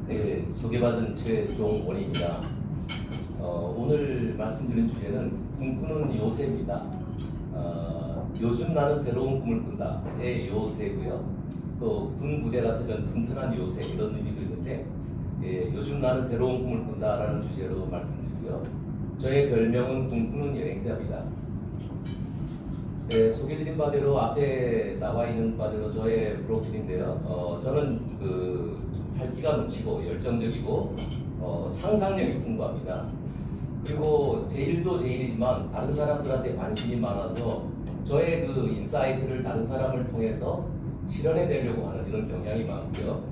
네, 소개받은 최종원입니다. 오늘 말씀드린 주제는 꿈꾸는 요새입니다. 요즘 나는 새로운 꿈을 꾼다의 요새고요. 또 군 부대 같으면 튼튼한 요새 이런 의미도 있는데 요즘 나는 새로운 꿈을 꾼다라는 주제로 말씀드리고요. 저의 별명은 꿈꾸는 여행자입니다. 네, 소개드린 바대로 앞에 나와 있는 바대로 저의 프로필인데요. 저는 좀 활기가 넘치고 열정적이고 상상력이 풍부합니다. 그리고 제 일도 제 일이지만 다른 사람들한테 관심이 많아서 저의 인사이트를 다른 사람을 통해서 실현해내려고 하는 이런 경향이 많고요.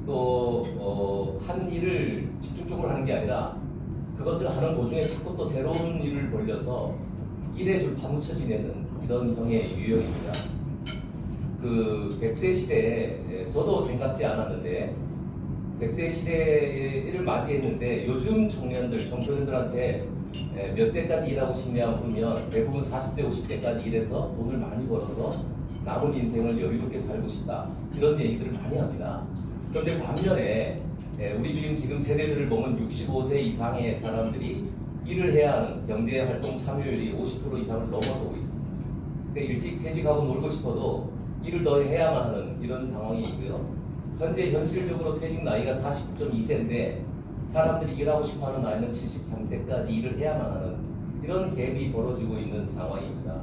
또 한 일을 집중적으로 하는 게 아니라 그것을 하는 도중에 자꾸 또 새로운 일을 벌려서 일에 좀 파묻혀 지내는 이런 형의 유형입니다. 100세 시대에 저도 생각지 않았는데 100세 시대를 맞이했는데 요즘 청년들, 청소년들한테 몇 세까지 일하고 싶냐 물으면 대부분 40대, 50대까지 일해서 돈을 많이 벌어서 남은 인생을 여유롭게 살고 싶다 이런 얘기들을 많이 합니다. 그런데 반면에 우리 지금 세대들을 보면 65세 이상의 사람들이 일을 해야 하는 경제활동 참여율이 50% 이상을 넘어서고 있습니다. 그러니까 일찍 퇴직하고 놀고 싶어도 일을 더 해야만 하는 이런 상황이고요. 현재 현실적으로 퇴직 나이가 49.2세인데 사람들이 일하고 싶어하는 나이는 73세까지 일을 해야만 하는 이런 갭이 벌어지고 있는 상황입니다.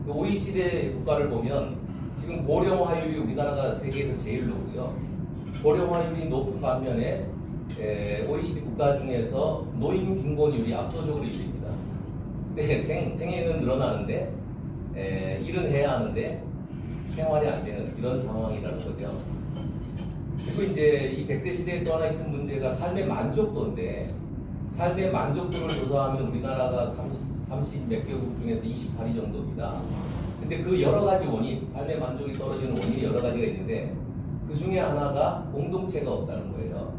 OECD 국가를 보면 지금 고령화율이 우리나라가 세계에서 제일 높고요. 고령화율이 높은 반면에 OECD 국가 중에서 노인 빈곤율이 압도적으로 1위입니다. 근데 생애는 늘어나는데 일은 해야 하는데 생활이 안 되는 이런 상황이라는 거죠. 그리고 이제 이 100세 시대의 또 하나의 큰 문제가 삶의 만족도인데 삶의 만족도를 조사하면 우리나라가 30 몇 개국 중에서 28위 정도입니다. 근데 그 여러 가지 원인, 삶의 만족이 떨어지는 원인이 여러 가지가 있는데 그 중에 하나가 공동체가 없다는 거예요.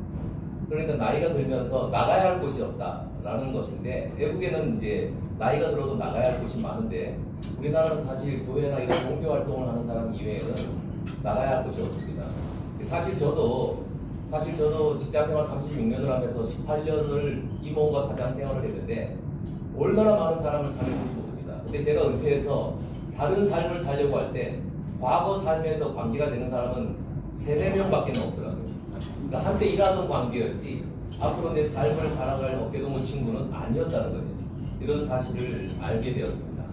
그러니까 나이가 들면서 나가야 할 곳이 없다라는 것인데 외국에는 이제 나이가 들어도 나가야 할 곳이 많은데 우리나라는 사실 교회나 이런 종교 활동을 하는 사람 이외에는 나가야 할 곳이 없습니다. 사실 저도 직장생활 36년을 하면서 18년을 임원과 사장 생활을 했는데 얼마나 많은 사람을 살려볼지 모릅니다. 근데 제가 은퇴해서 다른 삶을 살려고 할 때 과거 삶에서 관계가 되는 사람은 3-4명밖에 없더라고요. 그러니까 한때 일하던 관계였지 앞으로 내 삶을 살아갈 어깨동무 친구는 아니었다는 거죠. 이런 사실을 알게 되었습니다.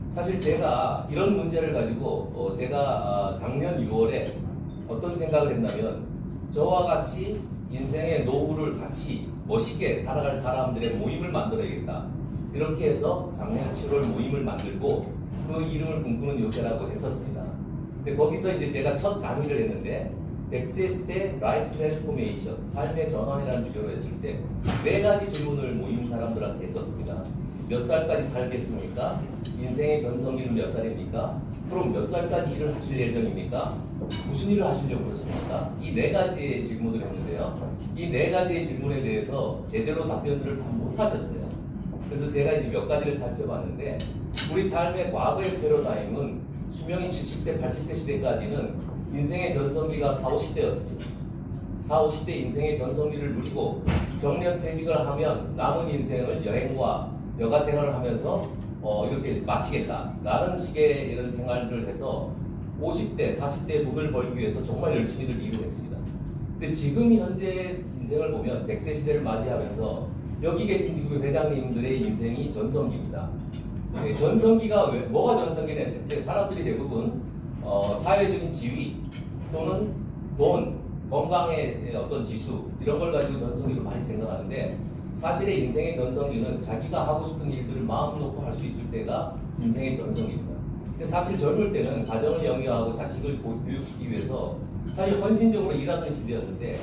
사실 제가 이런 문제를 가지고 제가 작년 6월에 어떤 생각을 했냐면 저와 같이 인생의 노후를 같이 멋있게 살아갈 사람들의 모임을 만들어야겠다. 이렇게 해서 작년 7월 모임을 만들고 그 이름을 꿈꾸는 요새라고 했었습니다. 근데 거기서 이제 제가 첫 강의를 했는데 100세 시대 라이프 트랜스포메이션, 삶의 전환이라는 주제로 했을 때 4가지 질문을 모임 사람들한테 했었습니다. 몇 살까지 살겠습니까? 인생의 전성기는 몇 살입니까? 그럼 몇 살까지 일을 하실 예정입니까? 무슨 일을 하시려고 그러십니까? 이 4가지의 질문을 했는데요. 이 4가지의 질문에 대해서 제대로 답변들을 다 못하셨어요. 그래서 제가 이제 몇 가지를 살펴봤는데 우리 삶의 과거의 패러다임은 수명이 70세, 80세 시대까지는 인생의 전성기가 40, 50대였습니다. 40, 50대 인생의 전성기를 누리고 정년퇴직을 하면 남은 인생을 여행과 여가 생활을 하면서 이렇게 마치겠다라는 식의 이런 생활을 해서 50대, 40대 돈을 벌기 위해서 정말 열심히들 일을 했습니다. 근데 지금 현재 인생을 보면 100세 시대를 맞이하면서 여기 계신 지금 회장님들의 인생이 전성기입니다. 전성기가 뭐가 전성기냐 했을 때 사람들이 대부분 사회적인 지위 또는 돈, 건강의 어떤 지수 이런 걸 가지고 전성기를 많이 생각하는데 사실의 인생의 전성기는 자기가 하고 싶은 일들을 마음 놓고 할 수 있을 때가 인생의 전성기입니다. 근데 사실 젊을 때는 가정을 영위하고 자식을 교육시키기 위해서 사실 헌신적으로 일하던 시대였는데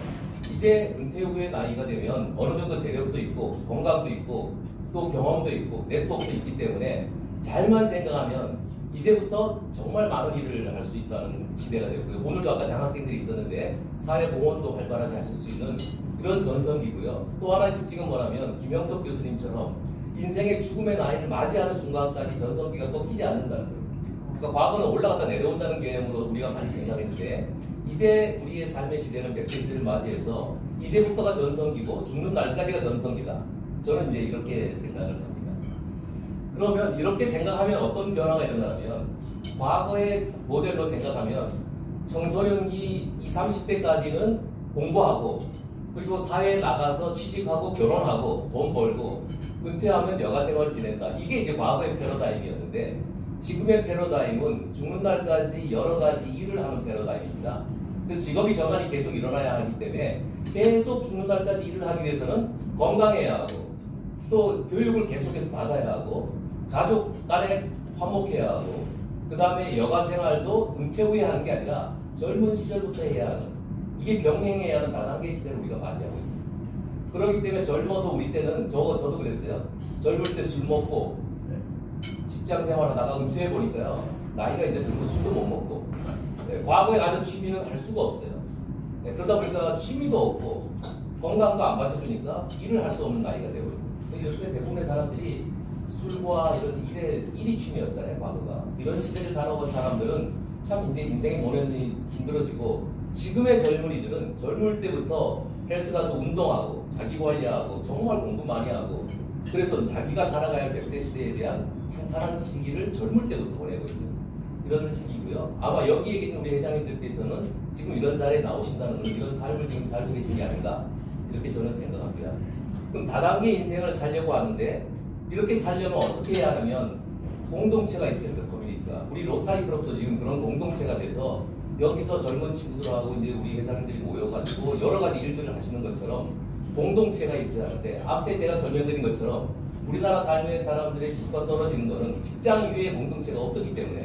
이제 은퇴 후의 나이가 되면 어느 정도 재력도 있고 건강도 있고 또 경험도 있고 네트워크도 있기 때문에 잘만 생각하면 이제부터 정말 많은 일을 할 수 있다는 시대가 되었고요. 오늘도 아까 장학생들이 있었는데 사회공헌도 활발하게 하실 수 있는 이런 전성기고요. 또 하나의 특징은 뭐냐면 김영석 교수님처럼 인생의 죽음의 나이를 맞이하는 순간까지 전성기가 꺾이지 않는다는 거예요. 그러니까 과거는 올라갔다 내려온다는 개념으로 우리가 많이 생각했는데 이제 우리의 삶의 시대는 100세 시대를 맞이해서 이제부터가 전성기고 죽는 날까지가 전성기다. 저는 이제 이렇게 생각을 합니다. 그러면 이렇게 생각하면 어떤 변화가 일어나면 과거의 모델로 생각하면 청소년기 20, 30대까지는 공부하고 그리고 사회에 나가서 취직하고 결혼하고 돈 벌고 은퇴하면 여가생활을 지낸다. 이게 이제 과거의 패러다임이었는데 지금의 패러다임은 죽는 날까지 여러 가지 일을 하는 패러다임입니다. 그래서 직업이 전환이 계속 일어나야 하기 때문에 계속 죽는 날까지 일을 하기 위해서는 건강해야 하고 또 교육을 계속해서 받아야 하고 가족 간에 화목해야 하고 그 다음에 여가생활도 은퇴 후에 하는 게 아니라 젊은 시절부터 해야 하는 이게 병행해야 하는 다단계 시대를 우리가 맞이하고 있습니다. 그렇기 때문에 젊어서 우리 때는 저도 그랬어요. 젊을 때 술 먹고 직장 생활하다가 은퇴해 보니까요. 나이가 이제 들고 술도 못 먹고 과거에 가진 취미는 할 수가 없어요. 그러다 보니까 취미도 없고 건강도 안 받쳐주니까 일을 할 수 없는 나이가 되고 요새 대부분의 사람들이 술과 이런 일이 취미였잖아요. 과거가 이런 시대를 살아온 사람들은 참 이제 인생의 모면이 힘들어지고 지금의 젊은이들은 젊을 때부터 헬스 가서 운동하고 자기 관리하고 정말 공부 많이 하고 그래서 자기가 살아가야 할 100세 시대에 대한 탄탄한 시기를 젊을 때부터 보내고 있는 이런 시기고요. 아마 여기에 계신 우리 회장님들께서는 지금 이런 자리에 나오신다는 건 이런 삶을 지금 살고 계신 게 아닌가 이렇게 저는 생각합니다. 그럼 다단계 인생을 살려고 하는데 이렇게 살려면 어떻게 해야 하냐면 공동체가 있어요. 그 커뮤니티가. 우리 로타리 클럽도 지금 그런 공동체가 돼서 여기서 젊은 친구들하고 이제 우리 회장님들이 모여가지고 여러 가지 일들을 하시는 것처럼 공동체가 있어야 하는데 앞에 제가 설명드린 것처럼 우리나라 삶의 사람들의 지수가 떨어지는 것은 직장 이외의 공동체가 없었기 때문에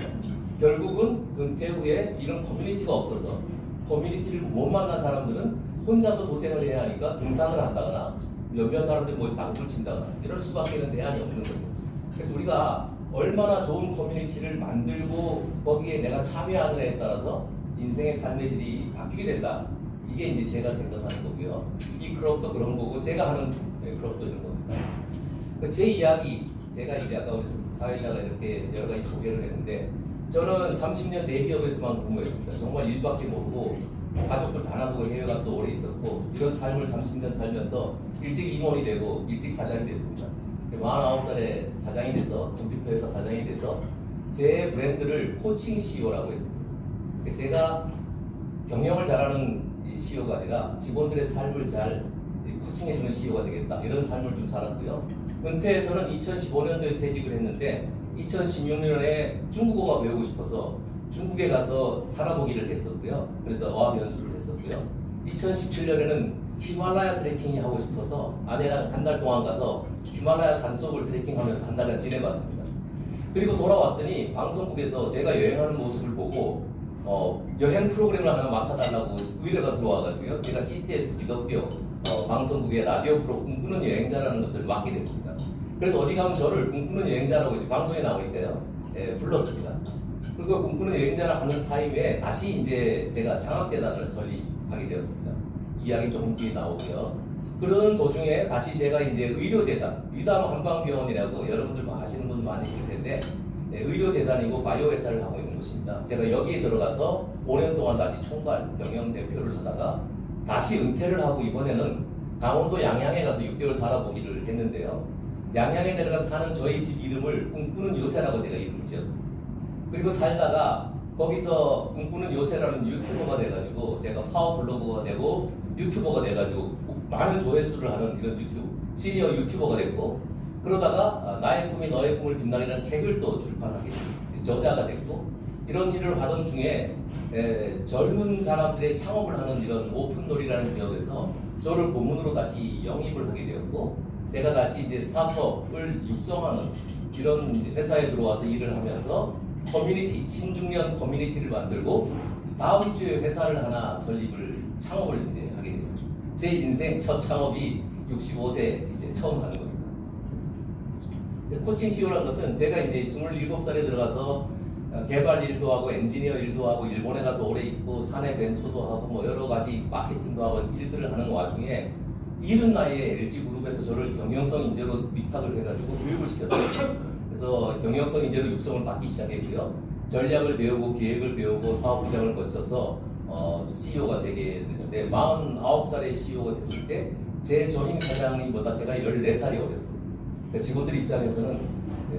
결국은 은퇴 후에 이런 커뮤니티가 없어서 커뮤니티를 못 만난 사람들은 혼자서 고생을 해야 하니까 등산을 한다거나 몇몇 사람들이 모여서 당구를 친다거나 이럴 수밖에 대안이 없는 거죠. 그래서 우리가 얼마나 좋은 커뮤니티를 만들고 거기에 내가 참여하느냐에 따라서 인생의 삶의 질이 바뀌게 된다. 이게 이제 제가 생각하는 거고요. 이 클럽도 그런 거고 제가 하는 클럽도 이런 겁니다. 제 이야기, 제가 이제 아까 우리 사회자가 이렇게 여러 가지 소개를 했는데 저는 30년 대기업에서만 근무했습니다. 정말 일밖에 모르고 가족들 다 놔두고 해외 가서도 오래 있었고 이런 삶을 30년 살면서 일찍 임원이 되고 일찍 사장이 됐습니다. 49살에 사장이 돼서 컴퓨터 회사 사장이 돼서 제 브랜드를 코칭 CEO라고 했습니다. 제가 경영을 잘하는 CEO가 아니라 직원들의 삶을 잘 코칭해주는 CEO가 되겠다 이런 삶을 좀 살았고요. 은퇴해서는 2015년도에 퇴직을 했는데 2016년에 중국어가 배우고 싶어서 중국에 가서 살아보기를 했었고요. 그래서 어학 연수를 했었고요. 2017년에는 히말라야 트레킹이 하고 싶어서 아내랑 한 달 동안 가서 히말라야 산속을 트레킹하면서 한 달간 지내봤습니다. 그리고 돌아왔더니 방송국에서 제가 여행하는 모습을 보고 여행 프로그램을 하나 맡아달라고 의뢰가 들어와가지고요. 제가 CTS 기독교 방송국의 라디오 프로 꿈꾸는 여행자라는 것을 맡게 됐습니다. 그래서 어디 가면 저를 꿈꾸는 여행자라고 이제 방송에 나오니까요. 불렀습니다. 그리고 꿈꾸는 여행자를 하는 타임에 다시 이제 제가 장학재단을 설립하게 되었습니다. 이야기 조금 뒤에 나오고요. 그런 도중에 다시 제가 이제 의료재단, 위담 한방병원이라고 여러분들 아시는 분 많으실 텐데 의료재단이고 바이오 회사를 하고 있는 곳입니다. 제가 여기에 들어가서 5년 동안 다시 총괄 경영 대표를 하다가 다시 은퇴를 하고 이번에는 강원도 양양에 가서 6개월 살아보기를 했는데요. 양양에 내려가서 사는 저희 집 이름을 꿈꾸는 요새라고 제가 이름을 지었습니다. 그리고 살다가 거기서 꿈꾸는 요새라는 유튜버가 돼가지고 제가 파워블로거가 되고 유튜버가 돼가지고 많은 조회수를 하는 이런 시니어 유튜버가 됐고 그러다가 나의 꿈이 너의 꿈을 빛나게라는 책을 또 출판하게 됐습니다. 저자가 됐고 이런 일을 하던 중에 젊은 사람들의 창업을 하는 이런 오픈놀이라는 기업에서 저를 고문으로 다시 영입을 하게 되었고 제가 다시 이제 스타트업을 육성하는 이런 회사에 들어와서 일을 하면서 커뮤니티, 신중년 커뮤니티를 만들고 다음 주에 회사를 하나 창업을 이제 하게 됐습니다. 제 인생 첫 창업이 65세 이제 처음 하는 겁니다. 코칭 CEO라는 것은 제가 이제 27살에 들어가서 개발 일도 하고 엔지니어 일도 하고 일본에 가서 오래 있고 사내 벤처도 하고 뭐 여러 가지 마케팅도 하고 일들을 하는 와중에 이른 나이에 LG그룹에서 저를 경영성 인재로 위탁을 해가지고 교육을 시켰어요. 그래서 경영성 인재로 육성을 받기 시작했고요. 전략을 배우고 기획을 배우고 사업부장을 거쳐서 CEO가 되게 되는데 49살에 CEO가 됐을 때 제 전임 사장님보다 제가 14살이 어렸어요. 그러니까 직원들 입장에서는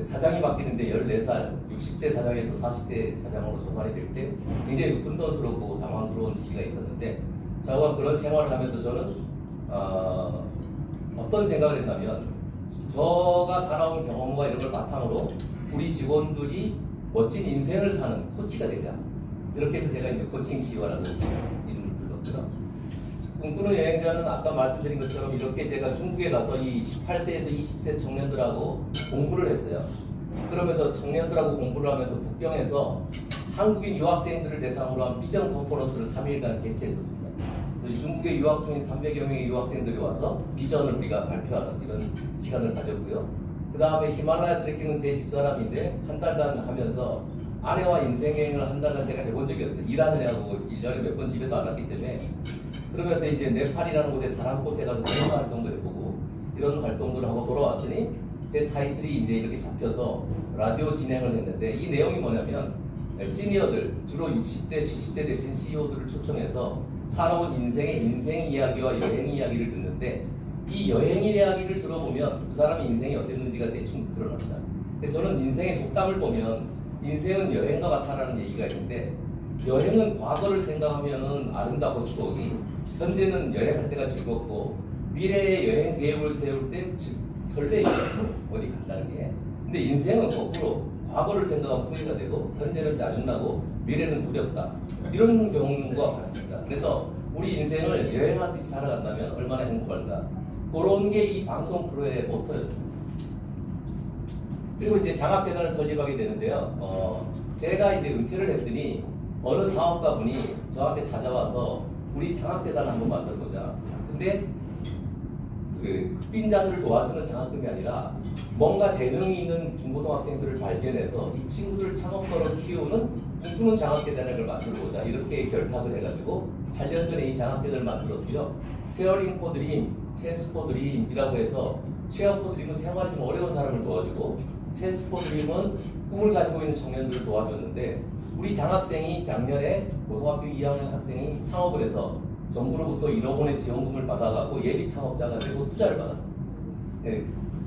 사장이 바뀌는데 14살, 60대 사장에서 40대 사장으로 전환이 될 때 굉장히 혼돈스럽고 당황스러운 시기가 있었는데 저와 그런 생활을 하면서 저는 어떤 생각을 했냐면 저가 살아온 경험과 이런 걸 바탕으로 우리 직원들이 멋진 인생을 사는 코치가 되자. 이렇게 해서 제가 이제 코칭 CEO라는 이름을 불렀고요. 꿈꾸는 여행자는 아까 말씀드린 것처럼 이렇게 제가 중국에 가서 이 18세에서 20세 청년들하고 공부를 했어요. 그러면서 청년들하고 공부를 하면서 북경에서 한국인 유학생들을 대상으로 한 비전 컨퍼런스를 3일간 개최했었습니다. 그래서 이 중국에 유학 중인 300여 명의 유학생들이 와서 비전을 우리가 발표하는 이런 시간을 가졌고요. 그 다음에 히말라야 트레킹은 제 집사람인데 한 달간 하면서 아내와 인생여행을 한 달간 제가 해본 적이 없어요. 일하느냐고 1년에 몇 번 집에도 안 왔기 때문에. 그러면서 이제 네팔이라는 곳에 사랑꽃에 가서 봉사 활동도 해보고 이런 활동들을 하고 돌아왔더니 제 타이틀이 이제 이렇게 잡혀서 라디오 진행을 했는데 이 내용이 뭐냐면 시니어들, 주로 60대, 70대 되신 CEO들을 초청해서 살아온 인생의 인생 이야기와 여행 이야기를 듣는데 이 여행 이야기를 들어보면 그 사람의 인생이 어땠는지가 대충 드러납니다. 그래서 저는 인생의 속담을 보면 인생은 여행과 같다라는 얘기가 있는데 여행은 과거를 생각하면 아름답고 추억이 현재는 여행할 때가 즐겁고 미래의 여행 계획을 세울 때 설레이고 어디 간다는 게 근데 인생은 거꾸로 과거를 생각하면 후회가 되고 현재는 짜증나고 미래는 두렵다 이런 경우가 같습니다. 그래서 우리 인생을 여행하듯이 살아간다면 얼마나 행복할까 그런 게 이 방송 프로의 모토였습니다. 그리고 이제 장학재단을 설립하게 되는데요. 제가 이제 은퇴를 했더니 어느 사업가분이 저한테 찾아와서 우리 장학재단을 한번 만들어보자. 근데 그 흑빈자들을 도와주는 장학금이 아니라 뭔가 재능이 있는 중고등학생들을 발견해서 이 친구들 창업가로 키우는 꿈꾸는 장학재단을 만들어보자. 이렇게 결탁을 해가지고 8년 전에 이 장학재단을 만들었어요. 쉐어링 포 드림, 찬스 포 드림이라고 해서 쉐어 포 드림은 생활이 좀 어려운 사람을 도와주고 찬스 포 드림은 꿈을 가지고 있는 청년들을 도와줬는데 우리 장학생이 작년에 고등학교 2학년 학생이 창업을 해서 정부로부터 1억 원의 지원금을 받아갖고 예비 창업자가 되고 투자를 받았습니다. 네,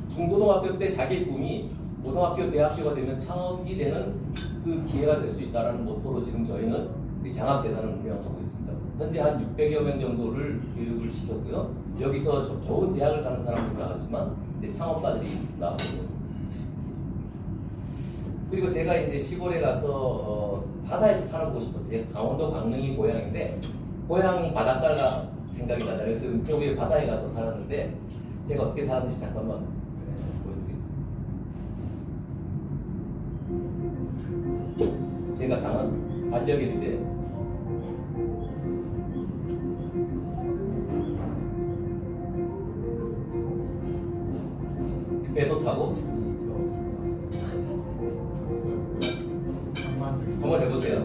중고등학교 때 자기의 꿈이 고등학교, 대학교가 되면 창업이 되는 그 기회가 될 수 있다는 모토로 지금 저희는 장학재단을 운영하고 있습니다. 현재 한 600여 명 정도를 교육을 시켰고요. 여기서 좋은 대학을 가는 사람들이 나왔지만 이제 창업가들이 나오고 있습니다. 그리고 제가 이제 시골에 가서 바다에서 살아보고 싶었어요. 제가 강원도 강릉이 고향인데 고향 바닷가가 생각이 나요. 그래서 은평 후에 바다에 가서 살았는데 제가 어떻게 살았는지 잠깐만 보여드리겠습니다. 제가 당한 반려견인데 배도 타고 한번 해보세요.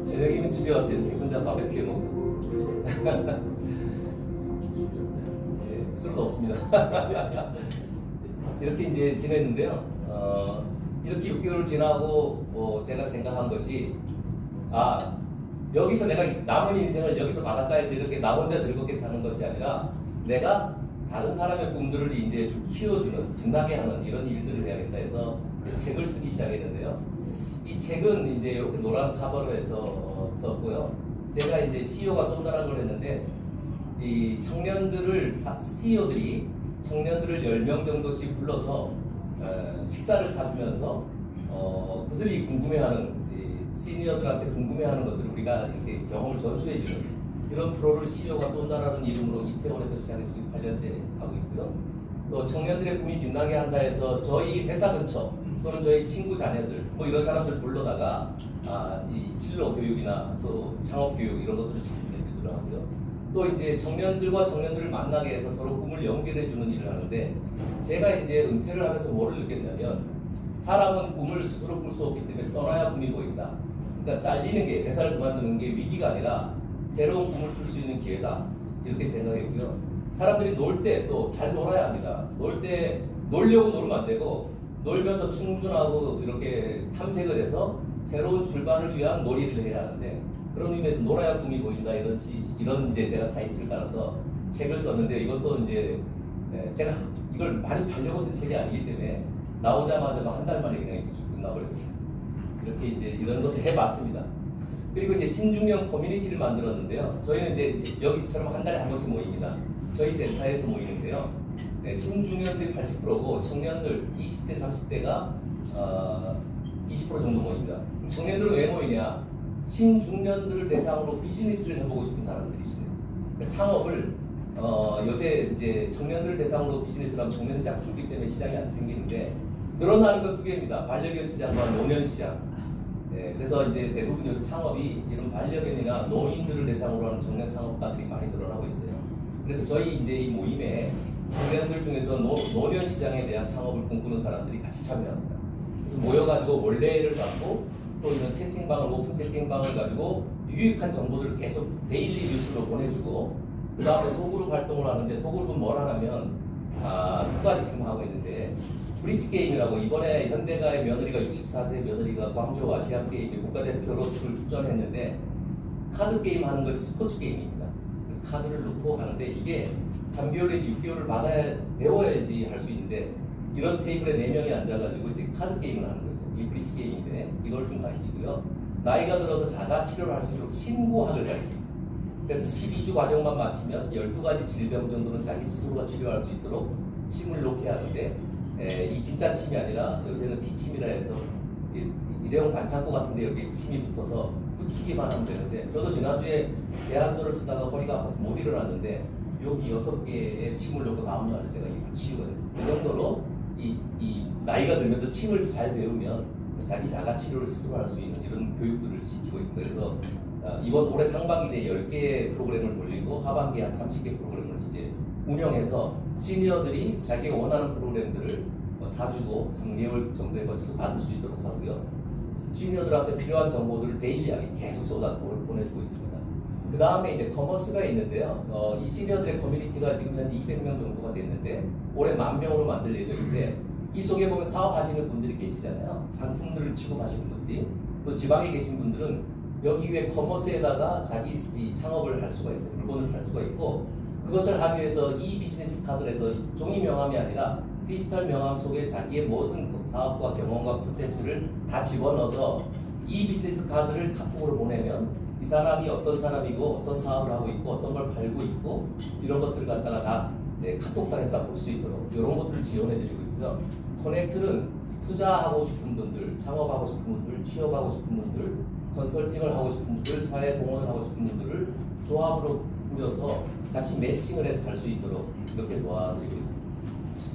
저녁이면 집에 와서 이렇게 혼자 바베큐 해 먹고 예, 술은 없습니다. 이렇게 이제 지냈는데요. 이렇게 6개월 지나고 제가 생각한 것이 여기서 내가 남은 인생을 여기서 바닷가에서 이렇게 나 혼자 즐겁게 사는 것이 아니라 내가 다른 사람의 꿈들을 이제 좀 키워주는, 빛나게 하는 이런 일들을 해야겠다 해서 책을 쓰기 시작했는데요. 이 책은 이제 이렇게 노란 카버로 해서 썼고요. 제가 이제 CEO가 쏜다는 걸 했는데 이 청년들을 CEO들이 청년들을 10명 정도씩 불러서 식사를 사주면서 그들이 궁금해하는 시니어들한테 궁금해하는 것들을 우리가 이렇게 경험을 전수해주는 이런 프로를 CEO가 쏜다라는 이름으로 이태원에서 시작해서 지금 8년째 하고 있고요. 또 청년들의 꿈이 빛나게 한다 해서 저희 회사 근처 또는 저희 친구 자녀들 뭐 이런 사람들 불러다가 이 진로 교육이나 또 창업 교육 이런 것들을 시키기도 하고요. 또 이제 청년들과 청년들을 만나게 해서 서로 꿈을 연결해주는 일을 하는데, 제가 이제 은퇴를 하면서 뭐를 느꼈냐면, 사람은 꿈을 스스로 꿀 수 없기 때문에 떠나야 꿈이 보인다. 그러니까 잘리는 게, 회사를 그만두는 게 위기가 아니라 새로운 꿈을 줄 수 있는 기회다, 이렇게 생각했고요. 사람들이 놀 때 또 잘 놀아야 합니다. 놀 때 놀려고 놀면 안 되고, 놀면서 충준하고 이렇게 탐색을 해서 새로운 출발을 위한 놀이를 해야 하는데, 그런 의미에서 놀아야 꿈이 보인다, 이런 이제 제가 타이틀을 따라서 책을 썼는데, 이것도 이제 제가 이걸 많이 팔려고 쓴 책이 아니기 때문에 나오자마자 한 달 만에 그냥 끝나버렸어요. 이렇게 이제 이런 것도 해봤습니다. 그리고 이제 신중년 커뮤니티를 만들었는데요. 저희는 이제 여기처럼 한 달에 한 번씩 모입니다. 저희 센터에서 모이는데요. 신중년들이 80%고 청년들 20대, 30대가 20% 정도 모입니다. 청년들은 왜 모이냐? 신중년들을 대상으로 비즈니스를 해보고 싶은 사람들이 있어요. 그러니까 창업을 요새 이제 청년들을 대상으로 비즈니스를 하면 청년들이 자꾸 죽기 때문에 시장이 안 생기는데, 늘어나는 건 두 개입니다. 반려견 시장과 노년 시장. 그래서 이제 대부분 요새 창업이 이런 반려견이나 노인들을 대상으로 하는 청년 창업가들이 많이 늘어나고 있어요. 그래서 저희 이제 이 모임에 청년들 중에서 노년 시장에 대한 창업을 꿈꾸는 사람들이 같이 참여합니다. 그래서 모여가지고 원래를 갖고, 또 이런 채팅방을, 오픈 채팅방을 가지고 유익한 정보들을 계속 데일리 뉴스로 보내주고, 그 다음에 소그룹 활동을 하는데, 소그룹은 뭘 하냐면 두 가지 지금 하고 있는데, 브릿지 게임이라고, 이번에 현대가의 며느리가 64세 며느리가 광저우 아시안 게임에 국가대표로 출전했는데, 카드 게임 하는 것이 스포츠 게임입니다. 그래서 카드를 넣고 하는데, 이게 3개월 내지 6개월을 배워야지 할 수 있는데, 이런 테이블에 4명이 앉아가지고 이제 카드 게임을 하는 거죠. 이 브릿지 게임인데, 이걸 좀 가르치고요. 나이가 들어서 자가 치료를 할 수 있도록 친구학을 가르칩니다. 그래서 12주 과정만 마치면 12가지 질병 정도는 자기 스스로가 치료할 수 있도록 침을 놓게 하는데, 이 진짜 침이 아니라 요새는 T침이라 해서 일회용 반창고 같은데 이렇게 침이 붙어서 붙이기만 하면 되는데, 저도 지난주에 제안서를 쓰다가 허리가 아파서 못 일어났는데, 여기 6개의 침을 놓고 다음날에 제가 이거 치유가 됐어요. 그 정도로 이 나이가 들면서 침을 잘 배우면 자기 자가 치료를 스스로 할 수 있는 이런 교육들을 시키고 있습니다. 그래서 이번 올해 상반기에 10개의 프로그램을 돌리고 하반기에 한 30개 프로그램을 이제 운영해서 시니어들이 자기가 원하는 프로그램들을 사주고 3개월 정도에 걸쳐서 받을 수 있도록 하고요. 시니어들한테 필요한 정보들을 데일리하게 계속 쏟아 보내주고 있습니다. 그 다음에 이제 커머스가 있는데요. 이 시니어들의 커뮤니티가 지금 현재 200명 정도가 됐는데, 올해 10,000명으로 만들 예정인데, 이 속에 보면 사업하시는 분들이 계시잖아요. 상품들을 취급하시는 분들이. 또 지방에 계신 분들은 여기 위에 커머스에다가 자기 창업을 할 수가 있어요. 물건을 팔 수가 있고, 그것을 하기 위해서 이 비즈니스 카드에서 종이 명함이 아니라 디지털 명함 속에 자기의 모든 사업과 경험과 콘텐츠를 다 집어넣어서 이 비즈니스 카드를 카톡으로 보내면, 이 사람이 어떤 사람이고 어떤 사업을 하고 있고 어떤 걸 팔고 있고 이런 것들을 갖다가 다 카톡상에서 다 볼 수 있도록 이런 것들을 지원해드리고 있고요. 커넥트는 투자하고 싶은 분들, 창업하고 싶은 분들, 취업하고 싶은 분들, 컨설팅을 하고 싶은 분들, 사회공헌을 하고 싶은 분들을 조합으로 꾸려서 같이 매칭을 해서 할 수 있도록 이렇게 도와드리고 있습니다.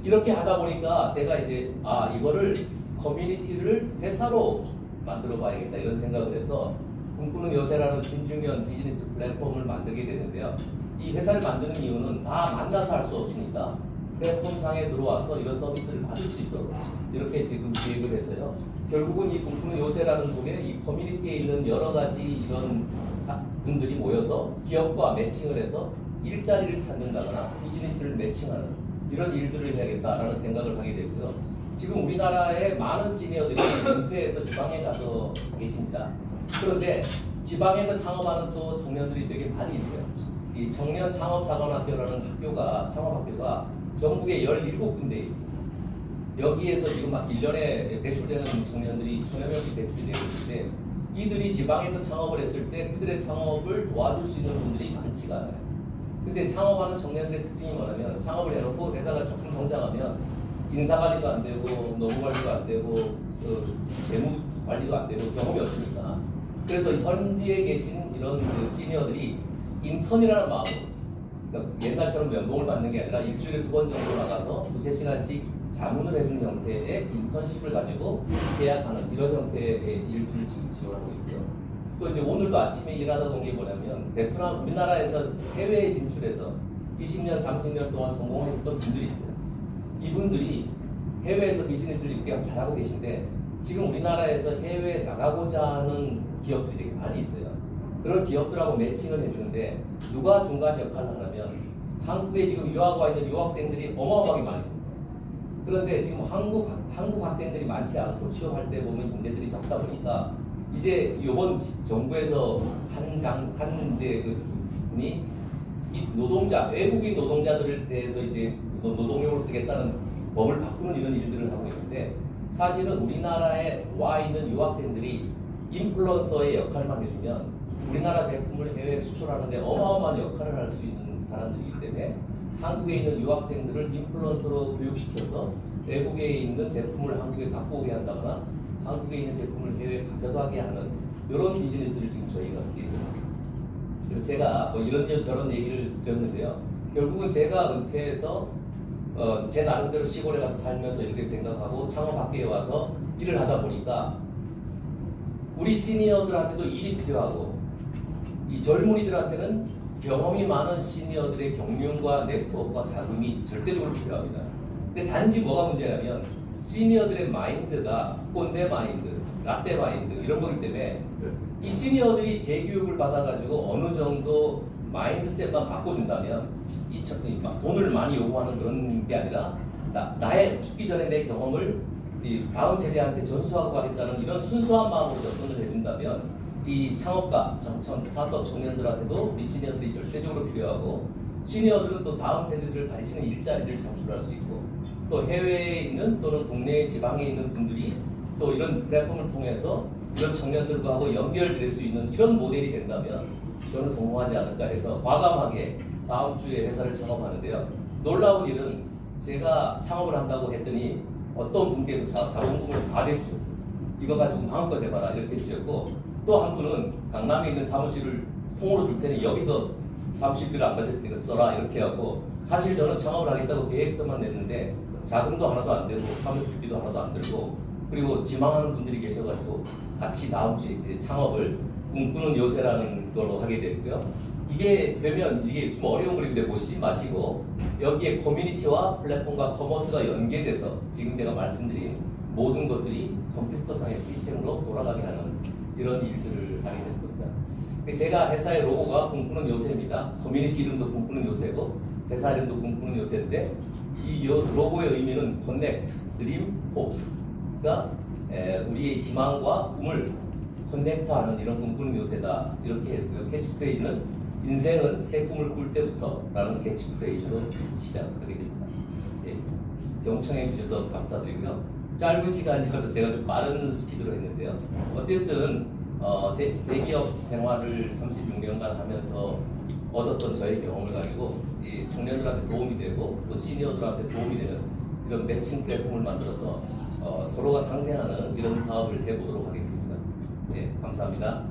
이렇게 하다 보니까 제가 이제 이거를 커뮤니티를 회사로 만들어 봐야겠다, 이런 생각을 해서 꿈꾸는 요새라는 신중년 비즈니스 플랫폼을 만들게 되는데요. 이 회사를 만드는 이유는 다 만나서 할 수 없으니까 플랫폼상에 들어와서 이런 서비스를 받을 수 있도록 이렇게 지금 기획을 해서요. 결국은 이 꿈꾸는 요새라는 속에 이 커뮤니티에 있는 여러 가지 이런 분들이 모여서 기업과 매칭을 해서 일자리를 찾는다거나 비즈니스를 매칭하는 이런 일들을 해야겠다라는 생각을 하게 되고요. 지금 우리나라의 많은 시니어들이 은퇴해서 지방에 가서 계십니다. 그런데 지방에서 창업하는 또 청년들이 되게 많이 있어요. 이 청년 창업사관학교라는 창업학교가 전국에 17군데에 있습니다. 여기에서 지금 막 1년에 배출되는 청년들이 1,000여 명씩 배출이 되고 있는데, 이들이 지방에서 창업을 했을 때 그들의 창업을 도와줄 수 있는 분들이 많지가 않아요. 근데 창업하는 청년들의 특징이 뭐냐면, 창업을 해놓고 회사가 조금 성장하면 인사관리도 안 되고 노무관리도 안 되고 재무관리도 안 되고 경험이 없으니까, 그래서 현지에 계신 이런 시니어들이 인턴이라는 마음으로, 그러니까 옛날처럼 연봉을 받는 게 아니라 일주일에 2번 정도 나가서 2~3시간씩 자문을 해주는 형태의 인턴십을 가지고 계약하는 이런 형태의 일들을 지금 지원하고 있고요. 또 이제 오늘도 아침에 일하다 온 게 뭐냐면 베트남 우리나라에서 해외에 진출해서 20년, 30년 동안 성공하셨던 분들이 있어요. 이분들이 해외에서 비즈니스를 이렇게 잘하고 계신데 지금 우리나라에서 해외에 나가고자 하는 기업들이 되게 많이 있어요. 그런 기업들하고 매칭을 해주는데 누가 중간 역할을 하냐면 한국에 지금 유학 와 있는 유학생들이 어마어마하게 많이 있습니다. 그런데 지금 한국 학생들이 많지 않고 취업할 때 보면 인재들이 적다 보니까 이제 이번 정부에서 한 이제 그 분이 이 노동자 외국인 노동자들에 대해서 이제 노동력으로 쓰겠다는 법을 바꾸는 이런 일들을 하고 있는데 사실은 우리나라에 와 있는 유학생들이 인플루언서의 역할만 해주면 우리나라 제품을 해외에 수출하는데 어마어마한 역할을 할 수 있는 사람들이기 때문에 한국에 있는 유학생들을 인플루언서로 교육시켜서 외국에 있는 제품을 한국에 갖고 오게 한다거나 한국에 있는 제품을 해외에 가져가게 하는 이런 비즈니스를 지금 저희가 계획을 하고 있습니다. 그래서 제가 뭐 이런저런 얘기를 드렸는데요. 결국은 제가 은퇴해서 제 나름대로 시골에 가서 살면서 이렇게 생각하고 창업학교에 와서 일을 하다 보니까 우리 시니어들한테도 일이 필요하고 이 젊은이들한테는 경험이 많은 시니어들의 경륜과 네트워크와 자금이 절대적으로 필요합니다. 근데 단지 뭐가 문제냐면 시니어들의 마인드가 꼰대 마인드, 라떼 마인드 이런 거기 때문에 이 시니어들이 재교육을 받아가지고 어느 정도 마인드셋만 바꿔준다면 막 돈을 많이 요구하는 그런 게 아니라 나의 죽기 전에 내 경험을 이 다음 세대한테 전수하고 가겠다는 이런 순수한 마음으로 접근을 해준다면 이 창업가, 스타트업 청년들한테도 우리 시니어들이 절대적으로 필요하고 시니어들은 또 다음 세대들을 가르치는 일자리를 창출할 수 있고 또 해외에 있는 또는 국내 지방에 있는 분들이 또 이런 플랫폼을 통해서 이런 청년들과 하고 연결될 수 있는 이런 모델이 된다면 저는 성공하지 않을까 해서 과감하게 다음 주에 회사를 창업하는데요. 놀라운 일은 제가 창업을 한다고 했더니 어떤 분께서 자본금을 다 대주셨어요. 이거 가지고 마음껏 해봐라 이렇게 해주셨고 또 한 분은 강남에 있는 사무실을 통으로 줄 테니 여기서 사무실비를 안 받을 테니까 써라 이렇게 하고 사실 저는 창업을 하겠다고 계획서만 냈는데 자금도 하나도 안 되고 사무실비도 하나도 안 들고 그리고 지망하는 분들이 계셔가지고 같이 다음 주에 이제 창업을 꿈꾸는 요새라는 걸로 하게 됐고요. 이게 되면 이게 좀 어려운 그림인데 보시지 마시고 여기에 커뮤니티와 플랫폼과 커머스가 연계돼서 지금 제가 말씀드린 모든 것들이 컴퓨터상의 시스템으로 돌아가게 하는 이런 일들을 하게 될 겁니다. 제가 회사의 로고가 꿈꾸는 요새입니다. 커뮤니티 이름도 꿈꾸는 요새고 회사 이름도 꿈꾸는 요새인데 이 로고의 의미는 Connect, Dream, Hope. 그러니까 우리의 희망과 꿈을 커넥트하는 이런 꿈꾸는 요새다. 이렇게 했고요. 캐치프레이즈는 인생은 새 꿈을 꿀 때부터 라는 캐치프레이즈로 시작하게 됩니다. 예, 경청해 주셔서 감사드리고요. 짧은 시간이어서 제가 좀 빠른 스피드로 했는데요. 어쨌든 대기업 생활을 36년간 하면서 얻었던 저의 경험을 가지고 이 청년들한테 도움이 되고 또 시니어들한테 도움이 되는 이런 매칭 플랫폼을 만들어서 서로가 상생하는 이런 사업을 해보도록 하겠습니다. 네, 감사합니다.